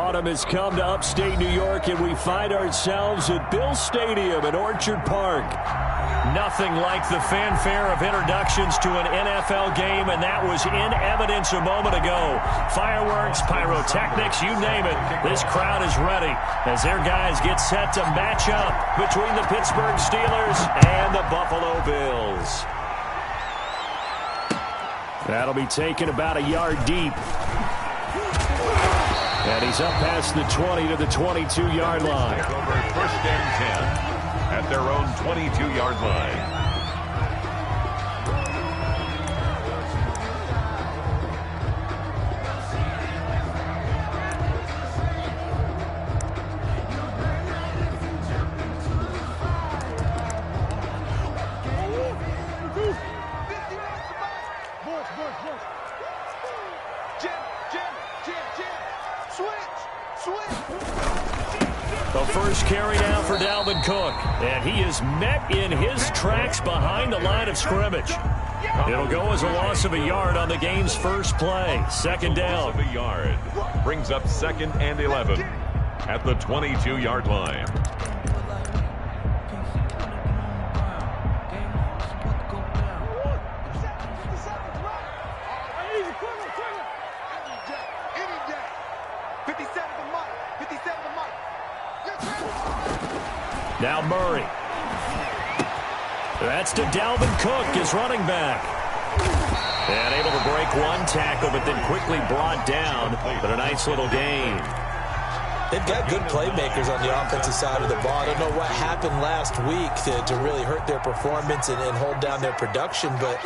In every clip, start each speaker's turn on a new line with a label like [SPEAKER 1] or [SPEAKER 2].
[SPEAKER 1] Autumn has come to upstate New York, and we find ourselves at Bill Stadium in Orchard Park. Nothing like the fanfare of introductions to an NFL game, and that was in evidence a moment ago. Fireworks, pyrotechnics, you name it. This crowd is ready as their guys get set to match up between the Pittsburgh Steelers and the Buffalo Bills. That'll be taken about a yard deep. And he's up past the 20 to the 22-yard line.
[SPEAKER 2] Over first and 10 at their own 22-yard line.
[SPEAKER 1] The first carry now for Dalvin Cook, and he is met in his tracks behind the line of scrimmage. It'll go as a loss of a yard on the game's first play. Second down.
[SPEAKER 2] Loss of a yard brings up 2nd and 11 at the 22-yard line.
[SPEAKER 1] Now Murray. That's to Dalvin Cook, his running back. And able to break one tackle, but then quickly brought down. But a nice little gain.
[SPEAKER 3] They've got good playmakers on the offensive side of the ball. I don't know what happened last week to really hurt their performance and hold down their production, but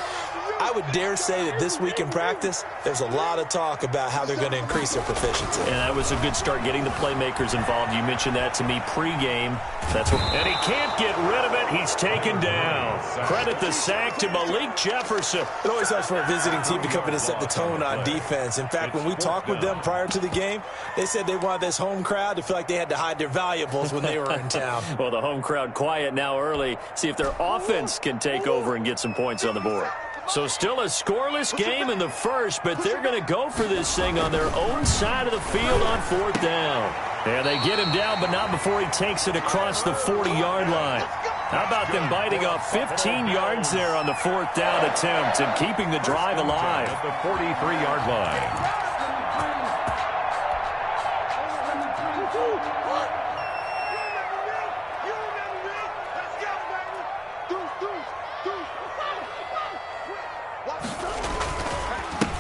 [SPEAKER 3] I would dare say that this week in practice, there's a lot of talk about how they're going to increase their proficiency.
[SPEAKER 1] And that was a good start getting the playmakers involved. You mentioned that to me pregame. And he can't get rid of it. He's taken down. Credit the sack to Malik Jefferson.
[SPEAKER 3] It always helps for a visiting team to come in and set the tone on defense. In fact, when we talked with them prior to the game, they said they wanted this home crowd to feel like they had to hide their valuables when they were in town.
[SPEAKER 1] Well, the home crowd quiet now early. See if their offense can take over and get some points on the board. So still a scoreless game in the first, but they're going to go for this thing on their own side of the field on 4th down. And they get him down, but not before he takes it across the 40-yard line. How about them biting off 15 yards there on the 4th down attempt and keeping the drive alive?
[SPEAKER 2] At the 43-yard line.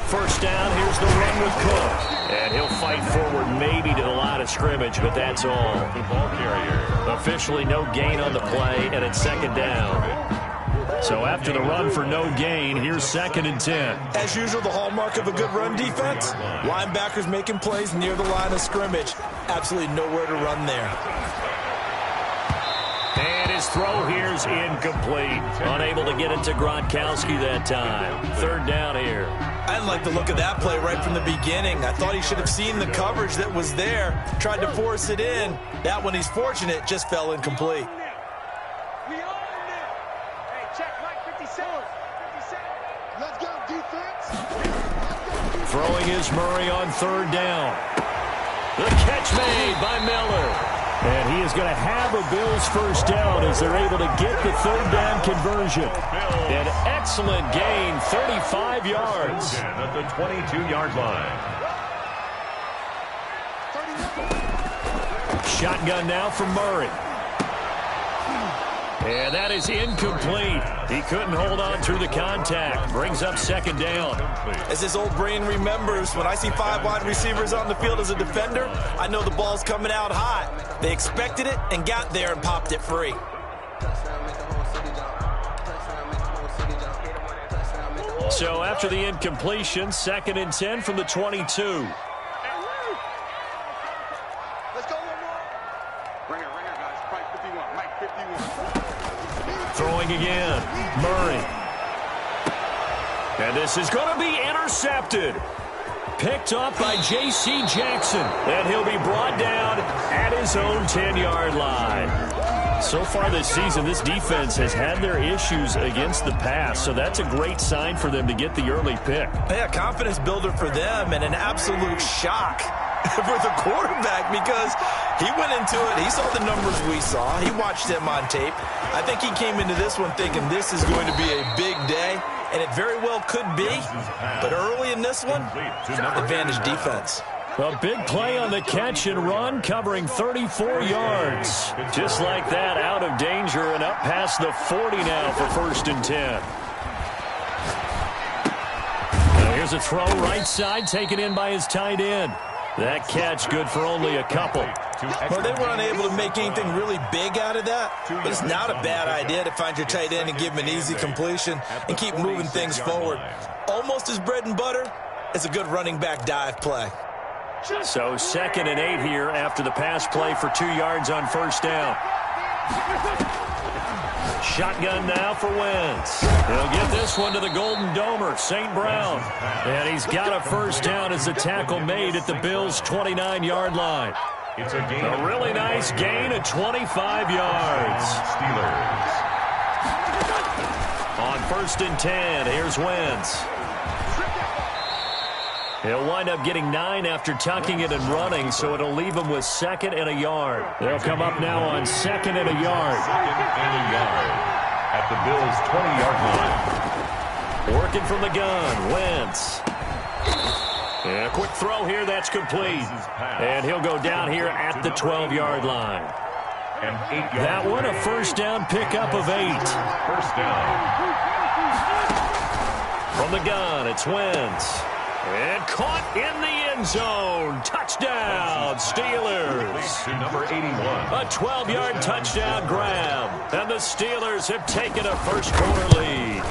[SPEAKER 1] First down, here's the run with Cook. And he'll fight forward maybe to the line of scrimmage, but that's all.
[SPEAKER 2] The ball carrier.
[SPEAKER 1] Officially no gain on the play, and it's 2nd down. So after the run for no gain, here's 2nd and 10.
[SPEAKER 3] As usual, the hallmark of a good run defense, linebackers making plays near the line of scrimmage. Absolutely nowhere to run there.
[SPEAKER 1] And his throw here's incomplete. Unable to get it to Gronkowski that time. 3rd down here.
[SPEAKER 3] I didn't like the look of that play right from the beginning. I thought he should have seen the coverage that was there, tried to force it in. That one, he's fortunate, just fell incomplete.
[SPEAKER 1] Throwing is Murray on 3rd down. The catch made by Miller. And he is going to have a Bills first down as they're able to get the 3rd down conversion. An excellent gain, 35 yards.
[SPEAKER 2] At the 22-yard line.
[SPEAKER 1] Shotgun now from Murray. And that is incomplete. He couldn't hold on through the contact. Brings up 2nd down.
[SPEAKER 3] As his old brain remembers, when I see 5 wide receivers on the field as a defender, I know the ball's coming out hot. They expected it and got there and popped it free.
[SPEAKER 1] So after the incompletion, 2nd and 10 from the 22. Throwing again, Murray. And this is going to be intercepted. Picked up by J.C. Jackson. And he'll be brought down at his own 10-yard line. So far this season, this defense has had their issues against the pass, so that's a great sign for them to get the early pick.
[SPEAKER 3] Yeah, confidence builder for them and an absolute shock for the quarterback because he went into it. He saw the numbers we saw. He watched them on tape. I think he came into this one thinking this is going to be a big day, and it very well could be. But early in this one, advantage defense.
[SPEAKER 1] A big play on the catch and run, covering 34 yards. Just like that, out of danger and up past the 40 now for 1st and 10. Now here's a throw right side, taken in by his tight end. That catch good for only a couple.
[SPEAKER 3] Well, they were unable to make anything really big out of that, but it's not a bad idea to find your tight end and give him an easy completion and keep moving things forward. Almost as bread and butter as a good running back dive play.
[SPEAKER 1] So 2nd and 8 here after the pass play for 2 yards on 1st down. Shotgun now for Wentz. He'll get this one to the Golden Domer, St. Brown. And he's got a 1st down as the tackle made at the Bills' 29-yard line.
[SPEAKER 2] It's a gain.
[SPEAKER 1] A really nice gain of 25 yards.
[SPEAKER 2] Steelers.
[SPEAKER 1] On 1st and 10, here's Wentz. He'll wind up getting 9 after tucking it and running, so it'll leave him with 2nd and a yard. They'll come up now on 2nd and a yard.
[SPEAKER 2] 2nd and a yard at the Bills' 20-yard line.
[SPEAKER 1] Working from the gun, Wentz. And a quick throw here, that's complete. And he'll go down here at the 12-yard line. That one, a 1st down pickup of 8.
[SPEAKER 2] 1st down.
[SPEAKER 1] From the gun, it's Wentz. And caught in the end zone. Touchdown, Steelers.
[SPEAKER 2] To number 81.
[SPEAKER 1] A 12-yard touchdown grab. And the Steelers have taken a first-quarter lead.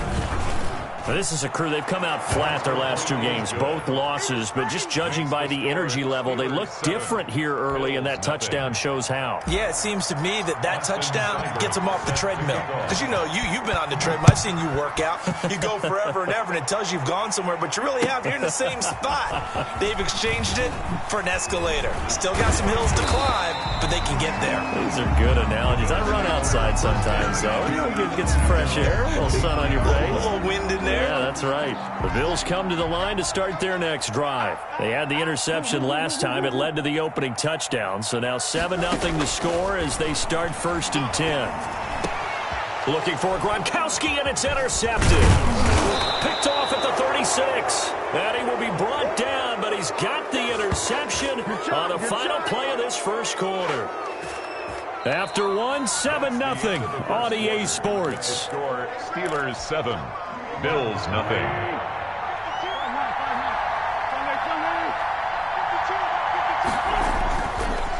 [SPEAKER 1] Now, this is a crew, they've come out flat their last 2 games, both losses, but just judging by the energy level, they look different here early, and that touchdown shows how.
[SPEAKER 3] Yeah, it seems to me that touchdown gets them off the treadmill. Because, you know, you've been on the treadmill. I've seen you work out. You go forever and ever, and it tells you you've gone somewhere, but you really have. You're in the same spot. They've exchanged it for an escalator. Still got some hills to climb, but they can get there.
[SPEAKER 1] These are good analogies. I run outside sometimes, though. You know, get some fresh air, a little sun on your face.
[SPEAKER 3] A little wind in there.
[SPEAKER 1] Yeah, that's right. The Bills come to the line to start their next drive. They had the interception last time. It led to the opening touchdown. So now 7-0 to score as they start 1st and 10. Looking for Gronkowski, and it's intercepted. Picked off at the 36. And he will be brought down, but he's got the interception on the final play of this first quarter. After one, 7-0 on EA Sports.
[SPEAKER 2] Score, Steelers 7. Bills nothing.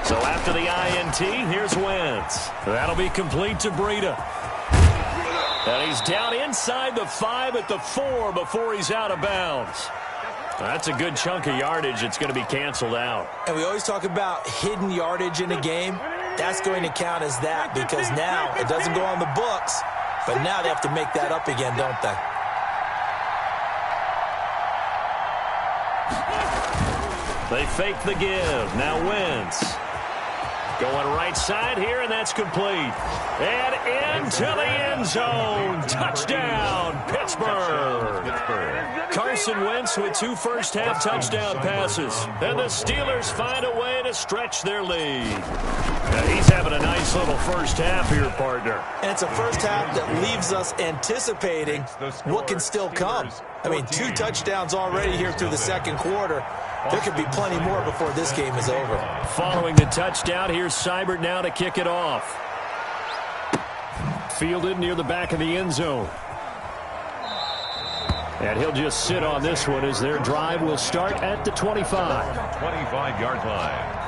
[SPEAKER 1] So after the INT, here's Wentz. That'll be complete to Breida. And he's down inside the 5 at the 4 before he's out of bounds. That's a good chunk of yardage. It's going to be canceled out.
[SPEAKER 3] And we always talk about hidden yardage in a game. That's going to count as that because now it doesn't go on the books, but now they have to make that up again, don't they?
[SPEAKER 1] They fake the give. Now Wentz. Going right side here, and that's complete. And into the end zone. Touchdown, Pittsburgh. Carson Wentz with 2 first-half touchdown passes. And the Steelers find a way to stretch their lead. Now he's having a nice little first half here, partner.
[SPEAKER 3] And it's a first half that leaves us anticipating what can still come. I mean, 2 touchdowns already here through the second quarter. There could be plenty more before this game is over.
[SPEAKER 1] Following the touchdown, here's Seibert now to kick it off. Fielded near the back of the end zone. And he'll just sit on this one as their drive will start at the 25.
[SPEAKER 2] 25-yard line.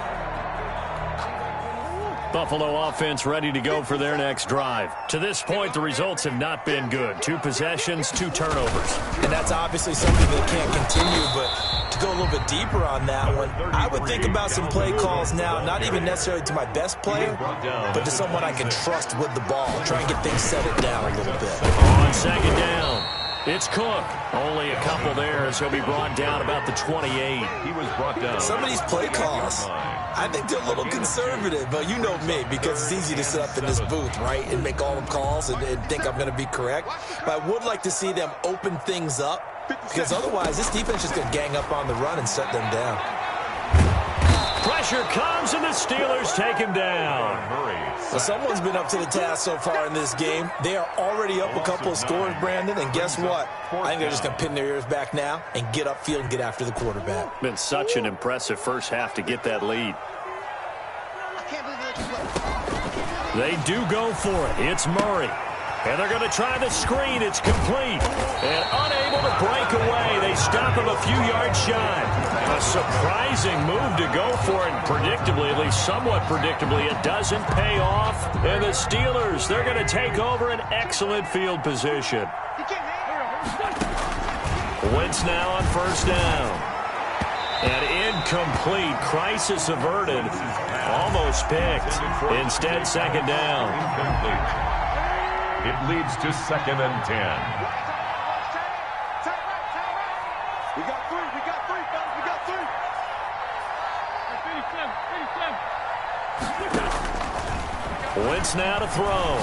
[SPEAKER 1] Buffalo offense ready to go for their next drive. To this point, the results have not been good. 2 possessions, 2 turnovers.
[SPEAKER 3] And that's obviously something that can't continue, but to go a little bit deeper on that one, I would think about some play calls now, not even necessarily to my best player, but to someone I can trust with the ball. Try and get things settled down a little bit.
[SPEAKER 1] On second down, it's Cook. Only a couple there as he'll be brought down about the 28.
[SPEAKER 2] He was brought down.
[SPEAKER 3] Some of these play calls, I think they're a little conservative, but you know me, because it's easy to sit up in this booth, right, and make all the calls and think I'm going to be correct. But I would like to see them open things up, because otherwise this defense is going to gang up on the run and set them down.
[SPEAKER 1] Pressure comes, and the Steelers take him down.
[SPEAKER 3] Well, someone's been up to the task so far in this game. They are already up a couple of scores, Brandon, and guess what? I think they're just going to pin their ears back now and get upfield and get after the quarterback.
[SPEAKER 1] Been such an impressive first half to get that lead. They do go for it. It's Murray. And they're going to try the screen. It's complete. And unable to break away. They stop him a few yards shy. A surprising move to go for it. And predictably, at least somewhat predictably, it doesn't pay off. And the Steelers, they're going to take over an excellent field position. Wentz now on first down. And incomplete. Crisis averted. Almost picked. Instead, second down.
[SPEAKER 2] Incomplete. It leads to 2nd and 10.
[SPEAKER 4] We got three, fellas. We got three.
[SPEAKER 1] Wentz now to throw.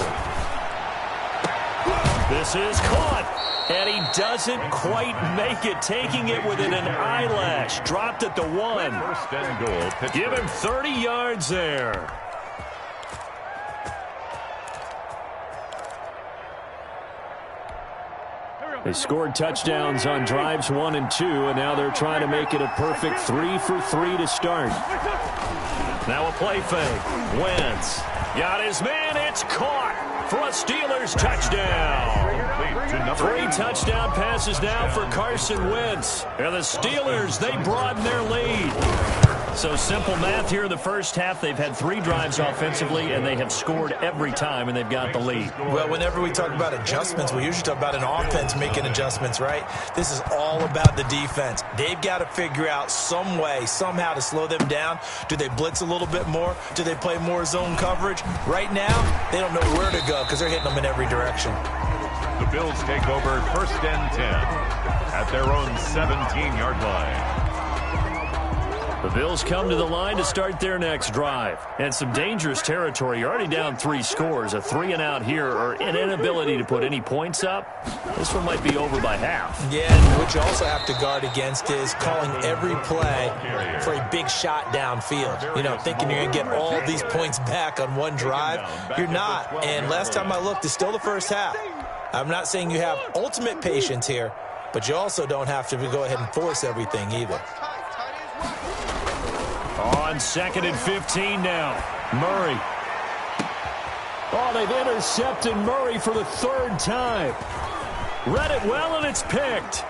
[SPEAKER 1] This is caught. And he doesn't quite make it, taking it within an eyelash. Dropped at the 1.
[SPEAKER 2] First and goal.
[SPEAKER 1] Give him 30 yards there. They scored touchdowns on drives 1 and 2, and now they're trying to make it a perfect 3 for 3 to start. Now a play fake. Wentz got his man. It's caught for a Steelers touchdown. 3 touchdown passes now for Carson Wentz. And the Steelers, they broaden their lead. So simple math here in the first half. They've had 3 drives offensively, and they have scored every time, and they've got the lead.
[SPEAKER 3] Well, whenever we talk about adjustments, we usually talk about an offense making adjustments, right? This is all about the defense. They've got to figure out some way, somehow to slow them down. Do they blitz a little bit more? Do they play more zone coverage? Right now, they don't know where to go because they're hitting them in every direction.
[SPEAKER 2] The Bills take over 1st and 10 at their own 17-yard line.
[SPEAKER 1] The Bills come to the line to start their next drive. And some dangerous territory. You're already down 3 scores. A 3 and out here, or an inability to put any points up. This one might be over by half.
[SPEAKER 3] Yeah, and what you also have to guard against is calling every play for a big shot downfield. You know, thinking you're going to get all these points back on one drive. You're not. And last time I looked, it's still the first half. I'm not saying you have ultimate patience here, but you also don't have to go ahead and force everything either.
[SPEAKER 1] On 2nd and 15 now. Murray. Oh, they've intercepted Murray for the 3rd time. Read it well, and it's picked.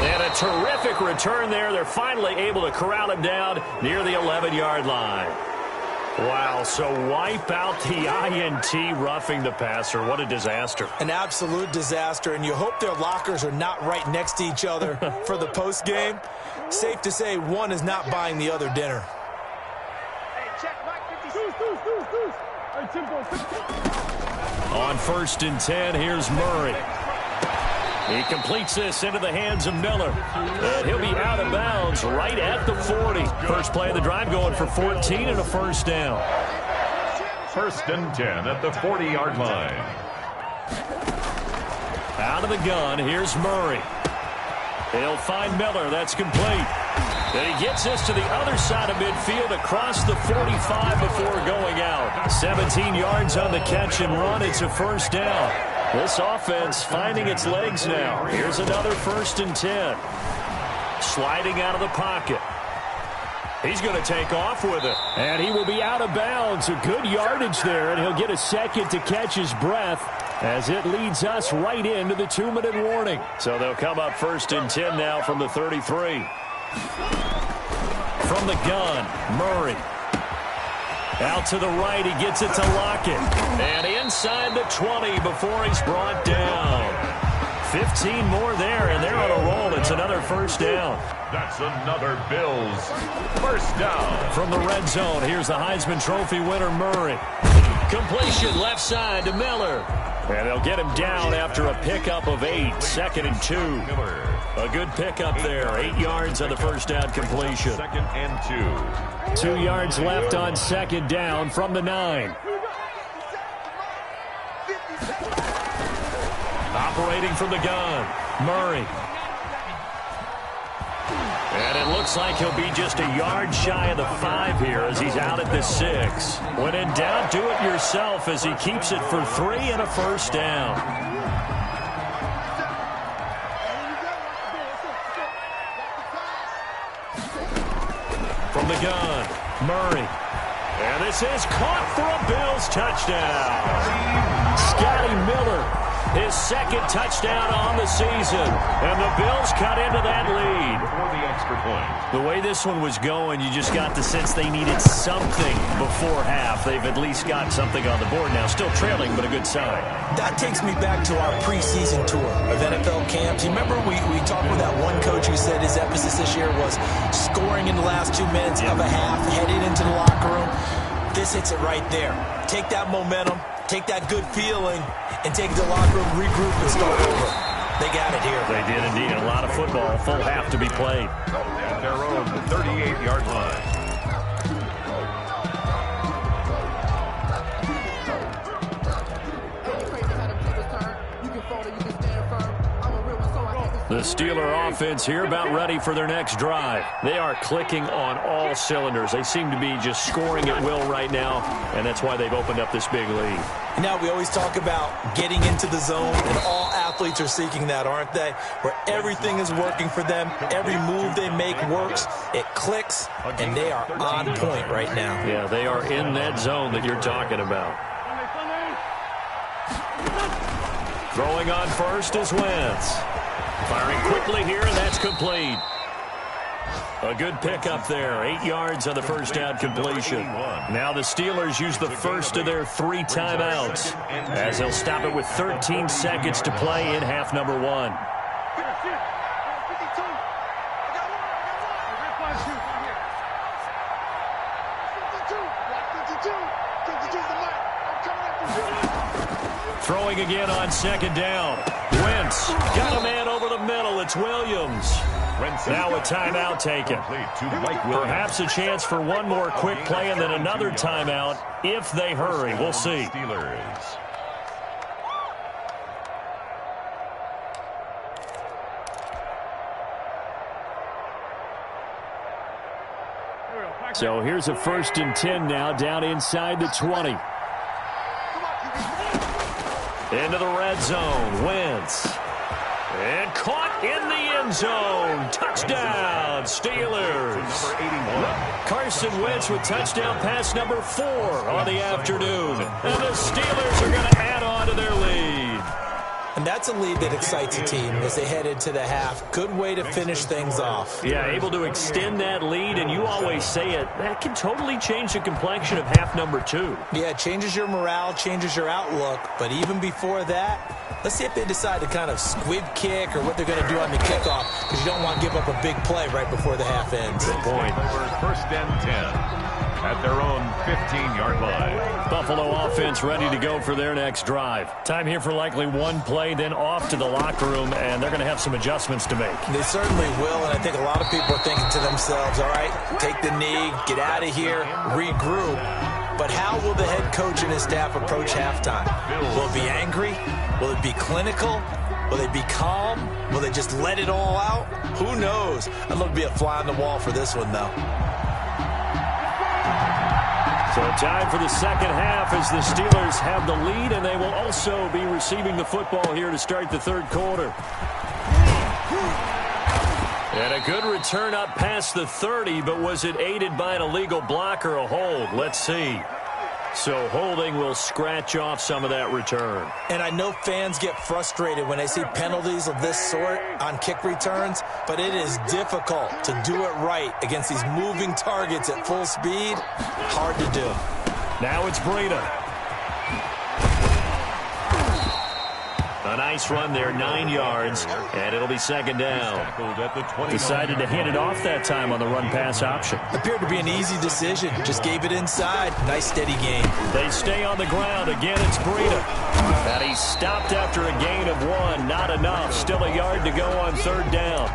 [SPEAKER 1] And a terrific return there. They're finally able to corral him down near the 11-yard line. Wow, so wipe out the INT, roughing the passer. What a disaster.
[SPEAKER 3] An absolute disaster, and you hope their lockers are not right next to each other for the postgame. Safe to say one is not buying the other dinner.
[SPEAKER 1] On 1st and 10, here's Murray. He completes this into the hands of Miller. And he'll be out of bounds right at the 40. First play of the drive going for 14 and a first down.
[SPEAKER 2] 1st and 10 at the 40-yard line.
[SPEAKER 1] Out of the gun, here's Murray. He'll find Miller. That's complete. And he gets this to the other side of midfield across the 45 before going out. 17 yards on the catch and run. It's a first down. This offense finding its legs now. Here's another 1st and 10. Sliding out of the pocket. He's going to take off with it. And he will be out of bounds. A good yardage there, and he'll get a second to catch his breath as it leads us right into the 2-minute warning. So they'll come up 1st and 10 now from the 33. From the gun, Murray. Out to the right, he gets it to Lockett. And inside the 20 before he's brought down. 15 more there, and they're on a roll. It's another first down.
[SPEAKER 2] That's another Bills first down.
[SPEAKER 1] From the red zone, here's the Heisman Trophy winner, Murray. Completion left side to Miller. And they'll get him down after a pickup of 8. 2nd and 2. A good pickup there. 8 yards on the first down completion.
[SPEAKER 2] 2nd and 2.
[SPEAKER 1] 2 yards left on 2nd down from the 9. Operating from the gun, Murray. And it looks like he'll be just a yard shy of the 5 here as he's out at the 6. When in doubt, do it yourself as he keeps it for 3 and a first down. From the gun, Murray. And this is caught for a Bills touchdown. Scotty Miller, his second touchdown on the season. And the Bills cut into that lead.
[SPEAKER 2] For the extra point.
[SPEAKER 1] The way this one was going, you just got the sense they needed something before half. They've at least got something on the board now. Still trailing, but a good sign.
[SPEAKER 3] That takes me back to our preseason tour of NFL camps. You remember we talked with that one coach who said his emphasis this year was scoring in the last 2 minutes of a half, heading into the locker room. This hits it right there. Take that momentum, take that good feeling, and take the locker room, regroup, and start over. They got it here.
[SPEAKER 1] They did indeed. A lot of football, full half to be played.
[SPEAKER 2] At their own 38-yard line.
[SPEAKER 1] The Steeler offense here about ready for their next drive. They are clicking on all cylinders. They seem to be just scoring at will right now, and that's why they've opened up this big lead.
[SPEAKER 3] Now, we always talk about getting into the zone, and all athletes are seeking that, aren't they? Where everything is working for them, every move they make works, it clicks, and they are on point right now.
[SPEAKER 1] Yeah, they are in that zone that you're talking about. Throwing on first is Wentz. Firing quickly here, and that's complete. A good pickup there. 8 yards on the first down completion. Now the Steelers use the first of their 3 timeouts as they'll stop it with 13 seconds to play in half number 1. Throwing again on second down. Wentz got a man over the middle. It's Williams. Now a timeout taken. Perhaps a chance for one more quick play and then another timeout if they hurry. We'll see. So here's a 1st and 10 now down inside the 20. Into the red zone, Wentz. And caught in the end zone. Touchdown, Steelers. Carson Wentz with touchdown pass number 4 on the afternoon. And the Steelers are going to add on to their lead.
[SPEAKER 3] And that's a lead that excites a team as they head into the half. Good way to finish things off.
[SPEAKER 1] Yeah, able to extend that lead, and you always say it, that can totally change the complexion of half number 2.
[SPEAKER 3] Yeah, it changes your morale, changes your outlook. But even before that, let's see if they decide to kind of squib kick or what they're going to do on the kickoff, because you don't want to give up a big play right before the half ends.
[SPEAKER 1] Good point.
[SPEAKER 2] 1st and 10 at their own 15-yard line.
[SPEAKER 1] Buffalo offense ready to go for their next drive. Time here for likely one play, then off to the locker room, and they're going to have some adjustments to make.
[SPEAKER 3] They certainly will, and I think a lot of people are thinking to themselves, all right, take the knee, get out of here, regroup. But how will the head coach and his staff approach halftime? Will it be angry? Will it be clinical? Will they be calm? Will they just let it all out? Who knows? I'd love to be a fly on the wall for this one, though.
[SPEAKER 1] So time for the second half as the Steelers have the lead, and they will also be receiving the football here to start the third quarter. And a good return up past the 30, but was it aided by an illegal block or a hold? Let's see. So holding will scratch off some of that return.
[SPEAKER 3] And I know fans get frustrated when they see penalties of this sort on kick returns, but it is difficult to do it right against these moving targets at full speed. Hard to do.
[SPEAKER 1] Now it's Breida. A nice run there, 9 yards, and it'll be second down. Decided to hand it off that time on the run-pass option.
[SPEAKER 3] Appeared to be an easy decision. Just gave it inside. Nice, steady gain.
[SPEAKER 1] They stay on the ground. Again, it's Breida. And he stopped after a gain of 1. Not enough. Still a yard to go on third down.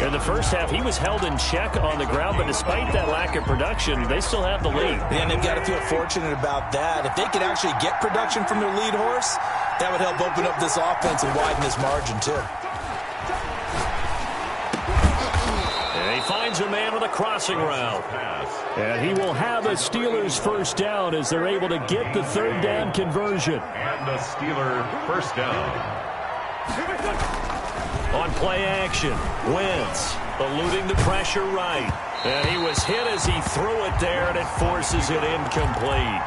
[SPEAKER 1] In the first half, he was held in check on the ground, but despite that lack of production, they still have the lead.
[SPEAKER 3] And they've got to feel fortunate about that. If they could actually get production from their lead horse, that would help open up this offense and widen this margin, too.
[SPEAKER 1] And he finds a man with a crossing route. And he will have a Steelers first down as they're able to get the third down conversion.
[SPEAKER 2] And the Steeler first down.
[SPEAKER 1] On play action, Wentz eluding the pressure right. And he was hit as he threw it there, and it forces it incomplete.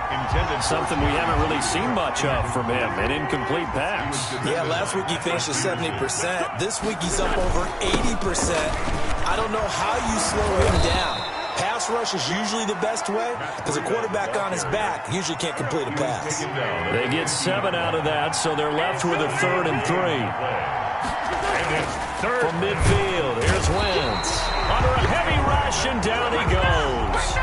[SPEAKER 1] Something we haven't really seen much of from him, an incomplete pass.
[SPEAKER 3] Yeah, last week he finished at 70%. This week he's up over 80%. I don't know how you slow him down. Pass rush is usually the best way because a quarterback on his back usually can't complete a pass.
[SPEAKER 1] They get 7 out of that, so they're left with a 3rd and 3. From midfield, here's Wentz. Under a heavy rush, and down he goes.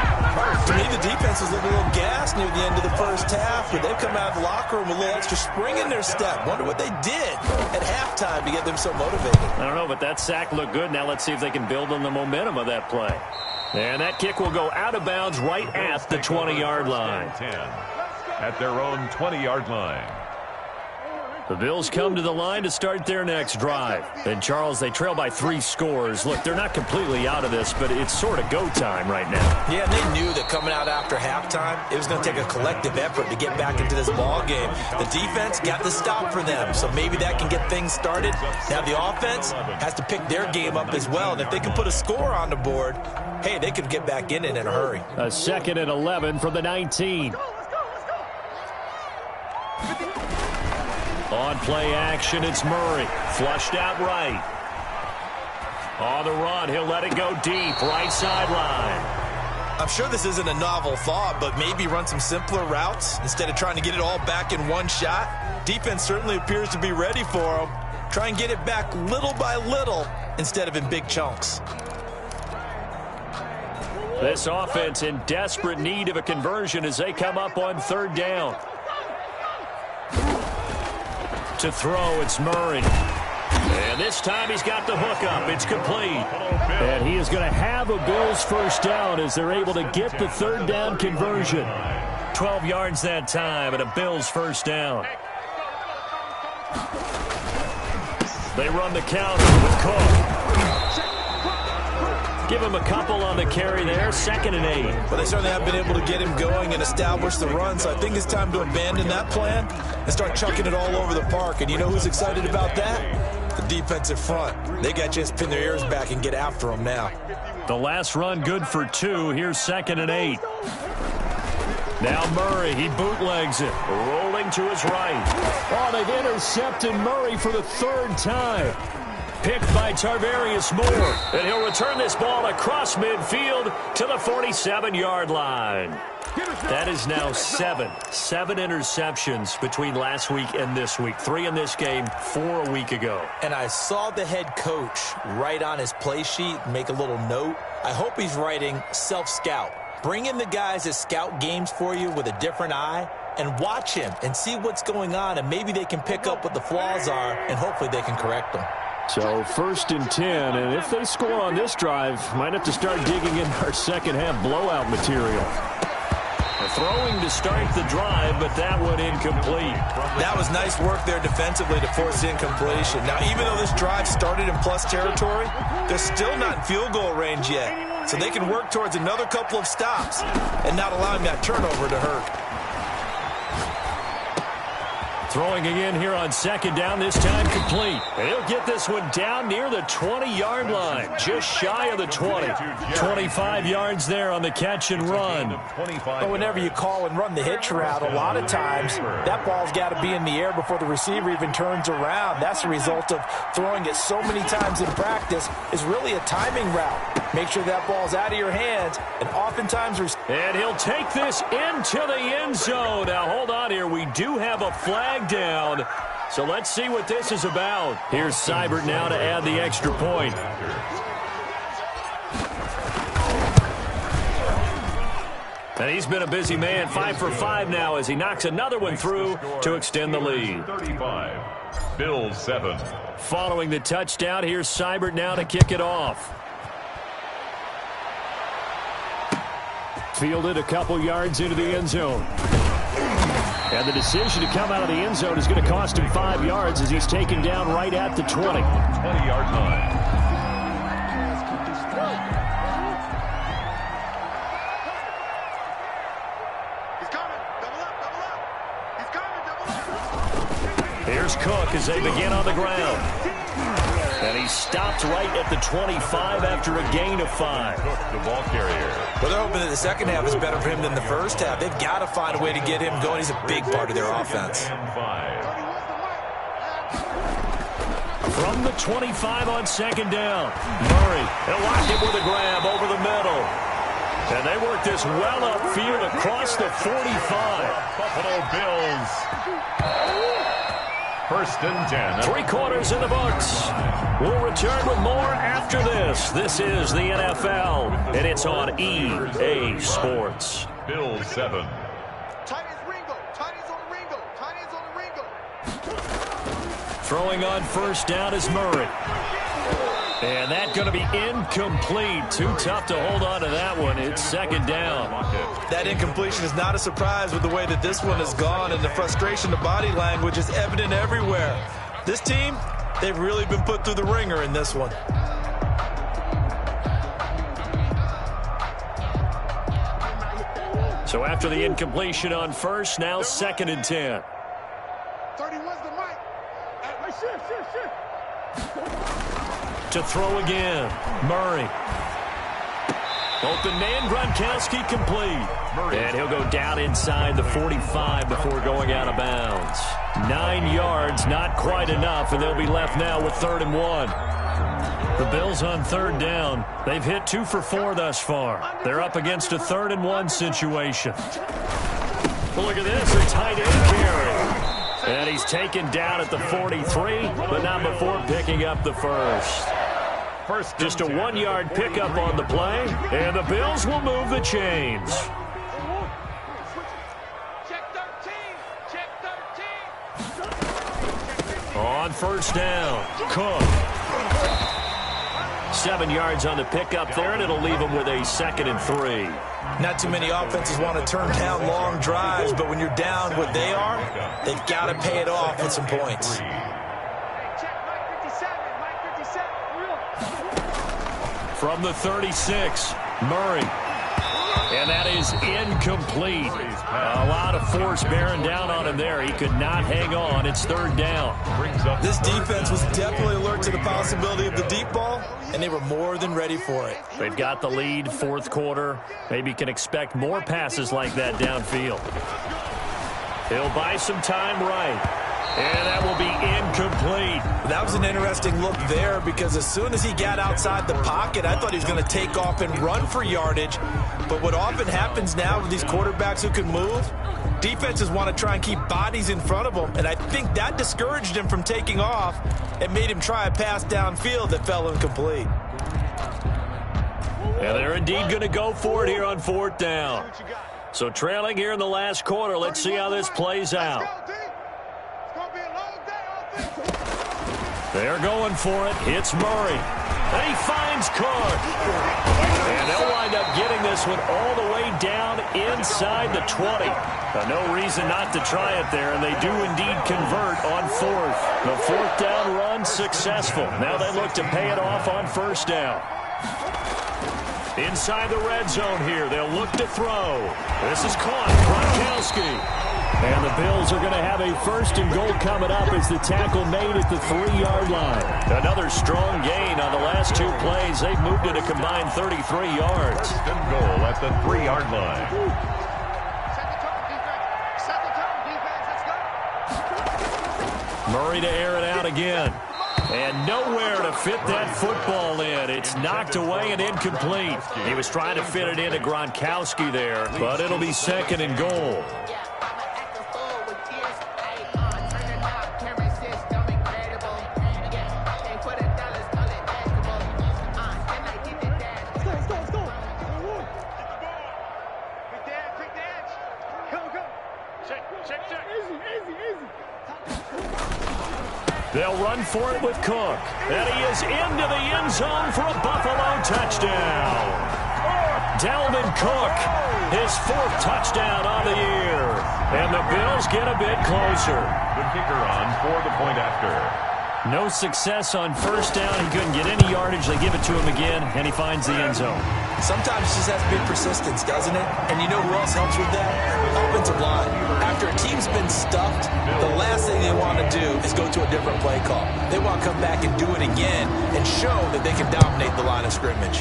[SPEAKER 3] To me, the defense was a little gassed near the end of the first half, but they've come out of the locker room with a little extra spring in their step. Wonder what they did at halftime to get them so motivated.
[SPEAKER 1] I don't know, but that sack looked good. Now let's see if they can build on the momentum of that play. And that kick will go out of bounds right at the 20-yard line.
[SPEAKER 2] 10 at their own 20-yard line.
[SPEAKER 1] The Bills come to the line to start their next drive. And, Charles, they trail by 3 scores. Look, they're not completely out of this, but it's sort of go time right now.
[SPEAKER 3] Yeah, and they knew that coming out after halftime, it was going to take a collective effort to get back into this ball game. The defense got the stop for them, so maybe that can get things started. Now the offense has to pick their game up as well, and if they can put a score on the board, hey, they could get back in it in a hurry.
[SPEAKER 1] A 2nd and 11 from the 19. On play action, it's Murray. Flushed out right. On the run, he'll let it go deep, right sideline.
[SPEAKER 3] I'm sure this isn't a novel thought, but maybe run some simpler routes instead of trying to get it all back in one shot. Defense certainly appears to be ready for them. Try and get it back little by little instead of in big chunks.
[SPEAKER 1] This offense in desperate need of a conversion as they come up on 3rd down. To throw, it's Murray. And this time he's got the hook up. It's complete. And he is going to have a Bills first down as they're able to get the 3rd down conversion. 12 yards that time and a Bills first down. They run the counter with Cook. Give him a couple on the carry there, 2nd and 8.
[SPEAKER 3] Well, they certainly have been able to get him going and establish the run, so I think it's time to abandon that plan and start chucking it all over the park. And you know who's excited about that? The defensive front. They got a chance to pin their ears back and get after them now.
[SPEAKER 1] The last run good for 2. Here's 2nd and 8. Now Murray, he bootlegs it, rolling to his right. Oh, they've intercepted Murray for the 3rd time. Picked by Tarvarius Moore, and he'll return this ball across midfield to the 47-yard line. That is now 7 interceptions between last week and this week. 3 in this game, 4 a week ago.
[SPEAKER 3] And I saw the head coach write on his play sheet, make a little note. I hope he's writing self-scout. Bring in the guys that scout games for you with a different eye and watch him and see what's going on, and maybe they can pick up what the flaws are, and hopefully they can correct them.
[SPEAKER 1] So 1st and 10, and if they score on this drive, might have to start digging in our second half blowout material. Throwing to start the drive, but that one incomplete.
[SPEAKER 3] That was nice work there defensively to force incompletion. Now, even though this drive started in plus territory, they're still not in field goal range yet. So they can work towards another couple of stops and not allowing that turnover to hurt.
[SPEAKER 1] Throwing again here on 2nd down, this time complete. And he'll get this one down near the 20-yard line, just shy of the 20. 25 yards there on the catch and run.
[SPEAKER 5] But whenever you call and run the hitch route, a lot of times that ball's got to be in the air before the receiver even turns around. That's the result of throwing it so many times in practice is really a timing route. Make sure that ball's out of your hands, and oftentimes...
[SPEAKER 1] And he'll take this into the end zone. Now, hold on here. We do have a flag down. So let's see what this is about. Here's Seibert now to add the extra point. And he's been a busy man, 5 for 5 now as he knocks another one through to extend the lead.
[SPEAKER 2] 35, Bills 7.
[SPEAKER 1] Following the touchdown, here's Seibert now to kick it off. Fielded a couple yards into the end zone. And the decision to come out of the end zone is going to cost him 5 yards as he's taken down right at the 20.
[SPEAKER 2] 20-yard line.
[SPEAKER 1] Here's Cook as they begin on the ground. And he stopped right at the 25 after a gain of 5.
[SPEAKER 2] Cook, the ball carrier.
[SPEAKER 3] Well, they're hoping that the second half is better for him than the first half. They've got to find a way to get him going. He's a big part of their offense.
[SPEAKER 2] And 5.
[SPEAKER 1] From the 25 on second down. Murray, they'll lock it with a grab over the middle. And they work this well upfield across the 45.
[SPEAKER 2] Buffalo Bills. 1st and 10.
[SPEAKER 1] 3 quarters in the books. We'll return with more after this. This is the NFL, and it's on EA Sports.
[SPEAKER 2] Bills 7.
[SPEAKER 4] Tight ends Ringo. Tight ends on Ringo. Tight ends on Ringo.
[SPEAKER 1] Throwing on first down is Murray. And that's going to be incomplete. Too tough to hold on to that one. It's second down.
[SPEAKER 3] That incompletion is not a surprise with the way that this one has gone, and the frustration, the body language is evident everywhere. This team, they've really been put through the ringer in this one.
[SPEAKER 1] So after the incompletion on first, now second and 10.
[SPEAKER 4] 31's the mic. Hey, shift.
[SPEAKER 1] To throw again, Murray. Open man, Gronkowski complete. And he'll go down inside the 45 before going out of bounds. 9 yards, not quite enough, and they'll be left now with 3rd and 1. The Bills on 3rd down. They've hit 2 for 4 thus far. They're up against a 3rd and 1 situation. Well, look at this, a tight end carry. And he's taken down at the 43, but not before picking up the first. Just a 1-yard pickup on the play, and the Bills will move the chains.
[SPEAKER 4] Check 13. Check 13.
[SPEAKER 1] On first down, Cook. 7 yards on the pickup there, and it'll leave him with a 2nd and 3.
[SPEAKER 3] Not too many offenses want to turn down long drives, but when you're down what they are, they've got to pay it off with some points.
[SPEAKER 1] From the 36, Murray. And that is incomplete. A lot of force bearing down on him there. He could not hang on. It's 3rd down.
[SPEAKER 3] This defense was definitely alert to the possibility of the deep ball, and they were more than ready for it.
[SPEAKER 1] They've got the lead, 4th quarter. Maybe can expect more passes like that downfield. He'll buy some time right. And that will be incomplete.
[SPEAKER 3] That was an interesting look there because as soon as he got outside the pocket, I thought he was going to take off and run for yardage. But what often happens now with these quarterbacks who can move, defenses want to try and keep bodies in front of them. And I think that discouraged him from taking off and made him try a pass downfield that fell incomplete.
[SPEAKER 1] And they're indeed going to go for it here on 4th down. So trailing here in the last quarter, let's see how this plays out. They're going for it. It's Murray. And he finds Cook. And they'll wind up getting this one all the way down inside the 20. No reason not to try it there, and they do indeed convert on 4th. The 4th down run successful. Now they look to pay it off on 1st down. Inside the red zone here, they'll look to throw. This is caught. Gronkowski. And the Bills are going to have a 1st and goal coming up as the tackle made at the 3-yard line. Another strong gain on the last 2 plays. They've moved it a combined 33 yards.
[SPEAKER 2] 1st and goal at the 3-yard line.
[SPEAKER 1] Murray to air it out again. And nowhere to fit that football in. It's knocked away and incomplete. He was trying to fit it into Gronkowski there, but it'll be 2nd and goal. They'll run for it with Cook. And he is into the end zone for a Buffalo touchdown. Dalvin Cook, his 4th touchdown on the year. And the Bills get a bit closer.
[SPEAKER 2] The kicker on for the point after.
[SPEAKER 1] No success on first down. He couldn't get any yardage. They give it to him again, and he finds the end zone.
[SPEAKER 3] Sometimes it just has to be persistence, doesn't it? And you know who else helps with that? Offensive line. After a team's been stuffed, the last thing they want to do is go to a different play call. They want to come back and do it again and show that they can dominate the line of scrimmage.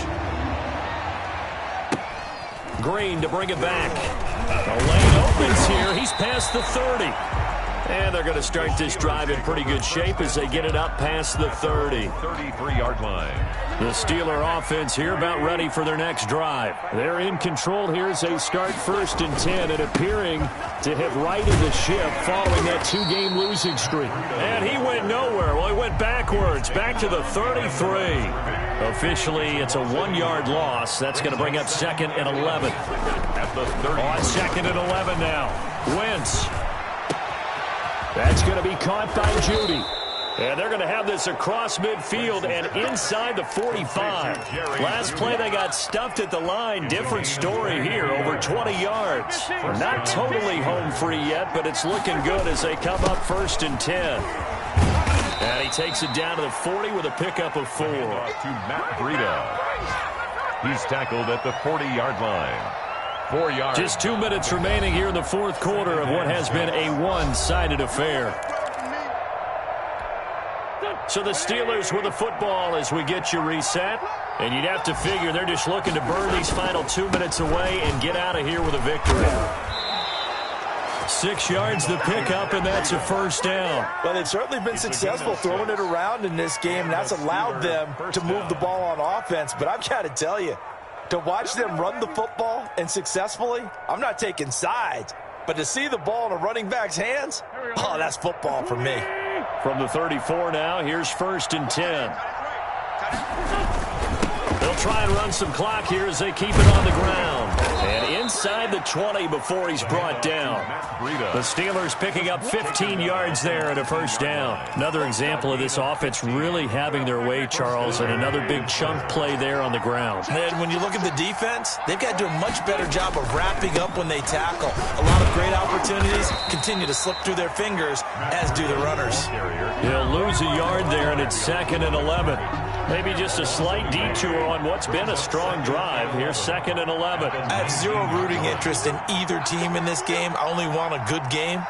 [SPEAKER 1] Green to bring it back. The lane opens here. He's past the 30. And they're going to start this drive in pretty good shape as they get it up past the 30.
[SPEAKER 2] 33-yard line.
[SPEAKER 1] The Steeler offense here about ready for their next drive. They're in control here as they start 1st and 10 and appearing to have righted the ship following that 2-game losing streak. And he went nowhere. Well, he went backwards, back to the 33. Officially, it's a 1-yard loss. That's going to bring up 2nd and 11.
[SPEAKER 2] At the 30.
[SPEAKER 1] On 2nd and 11 now. Wentz. That's going to be caught by Judy. And they're going to have this across midfield and inside the 45. Last play, they got stuffed at the line. Different story here, over 20 yards. Not totally home free yet, but it's looking good as they come up 1st and 10. And he takes it down to the 40 with a pickup of 4.
[SPEAKER 2] To Matt Breida. He's tackled at the 40-yard line. 4 yards.
[SPEAKER 1] Just 2 minutes remaining here in the 4th quarter of what has been a one-sided affair. So the Steelers with the football as we get you reset. And you'd have to figure they're just looking to burn these final 2 minutes away and get out of here with a victory. 6 yards the pickup, and that's a 1st down.
[SPEAKER 5] Well, they've certainly been successful throwing it around in this game, and that's allowed them to move the ball on offense. But I've got to tell you, to watch them run the football and successfully, I'm not taking sides, but to see the ball in a running back's hands, oh, that's football for me.
[SPEAKER 1] From the 34 now, here's 1st and 10. They'll try and run some clock here as they keep it on the ground. And inside the 20 before he's brought down. The Steelers picking up 15 yards there at a 1st down. Another example of this offense really having their way, Charles, and another big chunk play there on the ground.
[SPEAKER 3] And when you look at the defense, they've got to do a much better job of wrapping up when they tackle. A lot of great opportunities continue to slip through their fingers, as do the runners.
[SPEAKER 1] He'll lose a yard there, and it's 2nd and 11. Maybe just a slight detour on what's been a strong drive. Here's 2nd and 11.
[SPEAKER 3] I have zero rooting interest in either team in this game. I only want a good game.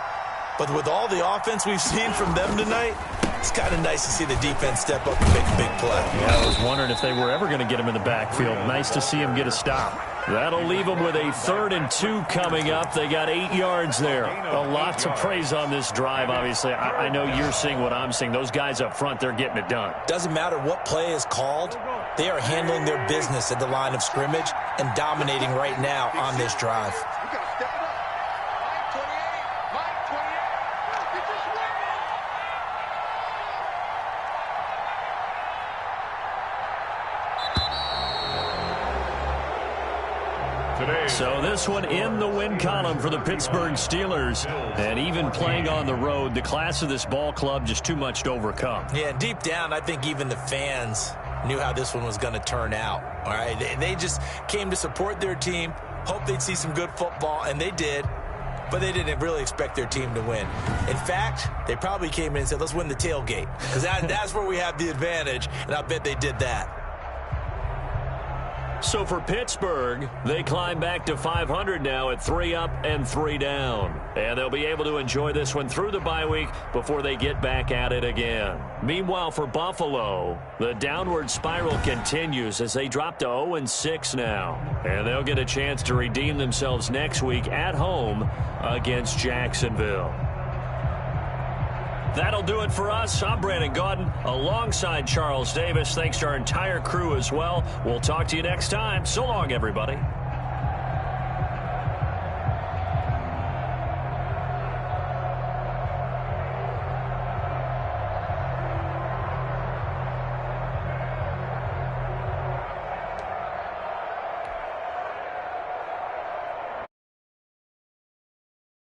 [SPEAKER 3] But with all the offense we've seen from them tonight, it's kind of nice to see the defense step up and make a big play.
[SPEAKER 1] Yeah, I was wondering if they were ever going to get him in the backfield. Nice to see him get a stop. That'll leave them with a 3rd and 2 coming up. They got 8 yards there. A lot to praise on this drive, obviously. I know you're seeing what I'm seeing. Those guys up front, they're getting it done.
[SPEAKER 3] Doesn't matter what play is called. They are handling their business at the line of scrimmage and dominating right now on this drive.
[SPEAKER 1] So this one in the win column for the Pittsburgh Steelers. And even playing on the road, the class of this ball club just too much to overcome.
[SPEAKER 3] Yeah, deep down, I think even the fans knew how this one was going to turn out. All right, they just came to support their team, hoped they'd see some good football, and they did. But they didn't really expect their team to win. In fact, they probably came in and said, let's win the tailgate. Because that's where we have the advantage, and I bet they did that.
[SPEAKER 1] So for Pittsburgh, they climb back to 500 now at 3 up and 3 down. And they'll be able to enjoy this one through the bye week before they get back at it again. Meanwhile, for Buffalo, the downward spiral continues as they drop to 0-6 now. And they'll get a chance to redeem themselves next week at home against Jacksonville. That'll do it for us. I'm Brandon Gaudin alongside Charles Davis. Thanks to our entire crew as well. We'll talk to you next time. So long, everybody.